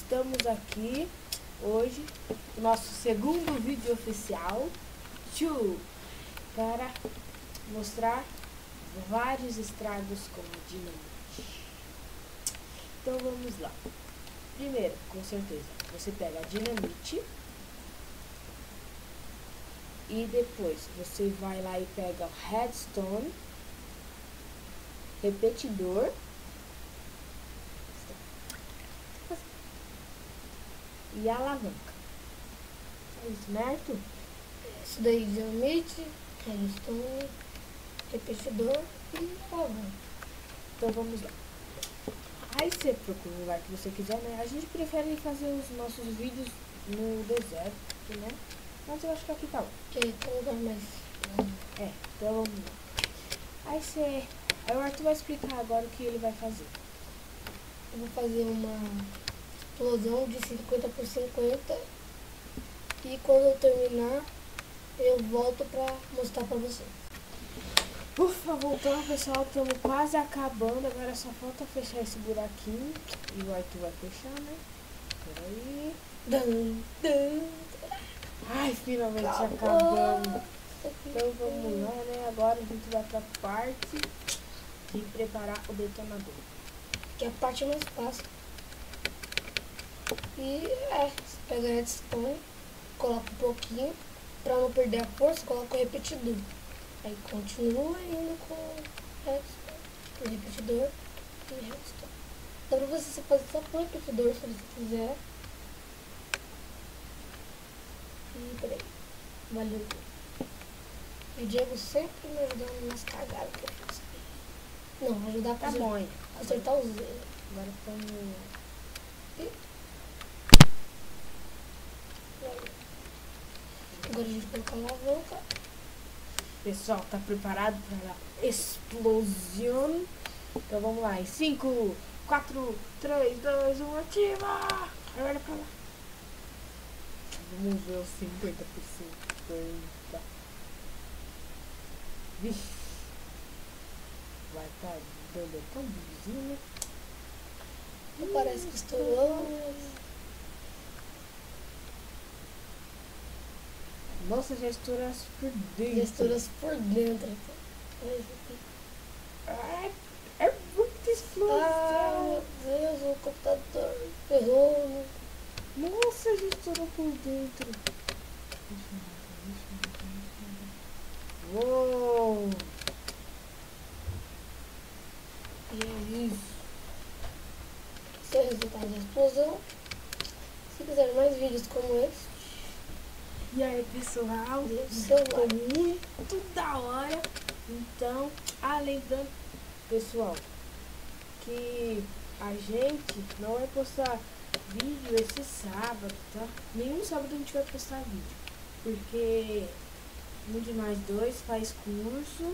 estamos aqui hoje, no nosso segundo vídeo oficial, para mostrar vários estragos com a dinamite. Então vamos lá. Primeiro, com certeza, você pega a dinamite e depois você vai lá e pega o redstone, repetidor e alavanca. Certo? Isso daí, dinamite, redstone, repetidor e alavanca. Então vamos lá. Aí você procura o lugar que você quiser, né? A gente prefere fazer os nossos vídeos no deserto, né? Mas eu acho que aqui tá bom. Que é um lugar mais... Então vamos lá. Aí o Arthur vai explicar agora o que ele vai fazer. Eu vou fazer uma explosão de 50 por 50 e quando eu terminar, eu volto pra mostrar pra você. Ufa, voltando pessoal, estamos quase acabando. Agora só falta fechar esse buraquinho. E o Arthur vai fechar, né? Peraí. Ai, finalmente acabamos. Então vamos lá, né? Agora a gente vai pra parte de preparar o detonador. Que é a parte mais fácil. E você pega a redstone, coloca um pouquinho, pra não perder a força, coloca o repetidor. Aí continua indo com redstone, o repetidor e redstone. Dá pra você fazer só com o repetidor se você quiser. E peraí, valeu. E o Diego sempre me ajudando nas cagadas que eu faço. Não, ajudar a Tá bom, hein? acertar os erros. Agora estamos... Agora a gente vai colocar a alavanca. Pessoal, tá preparado para a explosão? Então vamos lá, em 5, 4, 3, 2, 1, ativa! Olha pra lá. Vamos ver os 50 por 50. Vixe. Vai tá dando tão buzinho. Parece que estourou. Nossa, já estourou por dentro. Gesturas por dentro. É muita explosão. Ah, meu Deus, o computador ferrou. Nossa, já estourou por dentro. Uou! E é isso. Esse é o resultado da explosão. Se quiser mais vídeos como esse, E aí, pessoal, seu ficou muito da hora. Então, lembrando, pessoal, que a gente não vai postar vídeo esse sábado, tá? Nenhum sábado a gente vai postar vídeo, porque um de nós dois faz curso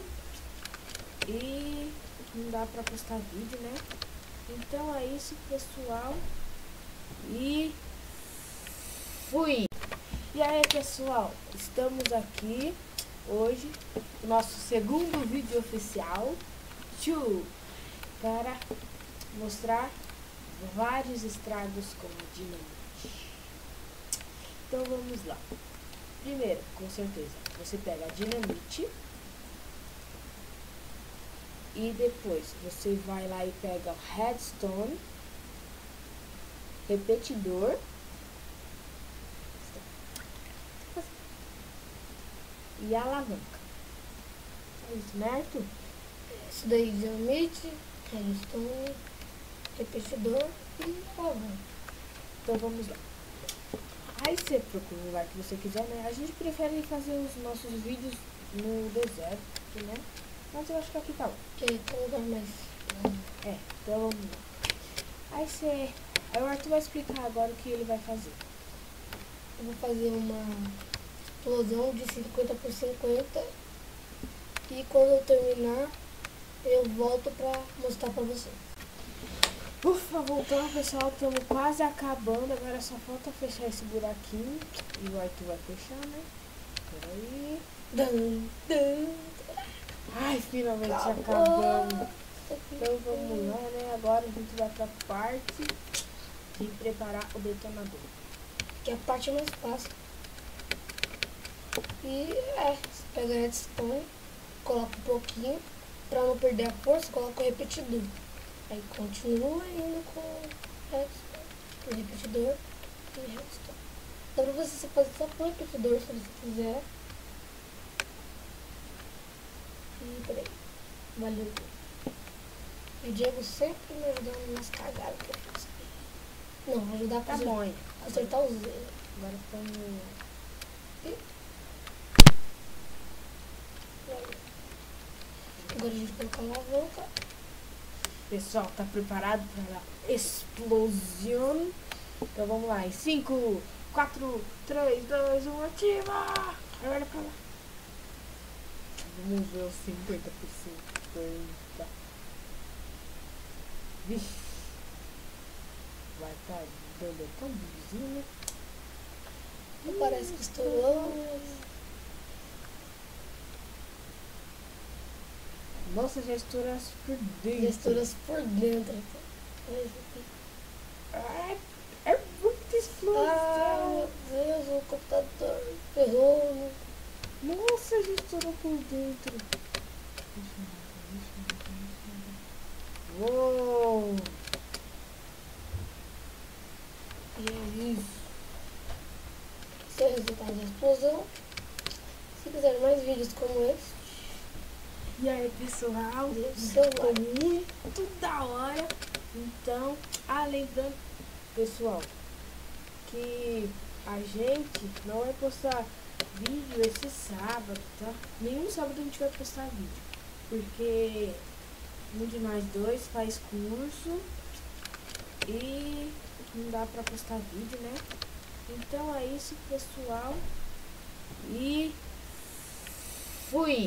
e não dá pra postar vídeo, né? Então é isso, pessoal. E fui! E aí, pessoal, estamos aqui hoje, no nosso segundo vídeo oficial, para mostrar vários estragos com a dinamite. Então vamos lá. Primeiro, com certeza, você pega a dinamite e depois você vai lá e pega o redstone, repetidor e alavanca. Certo? isso daí, dinamite, redstone, repetidor e alavanca. Então vamos lá. Aí você procura o lugar que você quiser, né? A gente prefere fazer os nossos vídeos no deserto, né? Mas eu acho que aqui tá bom. Que é um lugar mais... Então vamos lá. Aí o Arthur vai explicar agora o que ele vai fazer. Eu vou fazer uma explosão de 50 por 50 e quando eu terminar, eu volto pra mostrar pra você. Ufa, voltando pessoal, estamos quase acabando. Agora só falta fechar esse buraquinho. E o Arthur vai fechar, né? Peraí. Ai, finalmente acabamos. Então vamos lá, né? Agora a gente vai pra parte que preparar o detonador. Que é a parte mais fácil. E você pega a redstone, coloca um pouquinho, pra não perder a força, coloca o repetidor. Aí continua indo com redstone, o repetidor e redstone. Dá pra você fazer só com o repetidor se você quiser. E peraí, valeu. E o Diego sempre me ajudando nas cagadas que eu faço. Não, ajudar a Tá bom, hein? acertar os erros. Agora estamos... Agora a gente vai colocar a alavanca. Pessoal, tá preparado para a explosão? Então vamos lá, em 5, 4, 3, 2, 1, ativa! Olha pra lá. Vamos ver os 50%. Vixe. Vai estar dando tão buzinho. Parece que estourou. Nossa, já estourou por dentro. Texturas por dentro. É muita explosão. Ah, meu Deus, o computador ferrou. Nossa, já estourou por dentro. Uou. E é isso. Esse é o resultado da explosão. Se quiser mais vídeos como esse, E aí, pessoal, deixe seu ficou like. muito da hora. Então, lembrando, pessoal, que a gente não vai postar vídeo esse sábado, tá? Nenhum sábado a gente vai postar vídeo, porque um de nós dois faz curso e não dá pra postar vídeo, né? Então é isso, pessoal, e fui!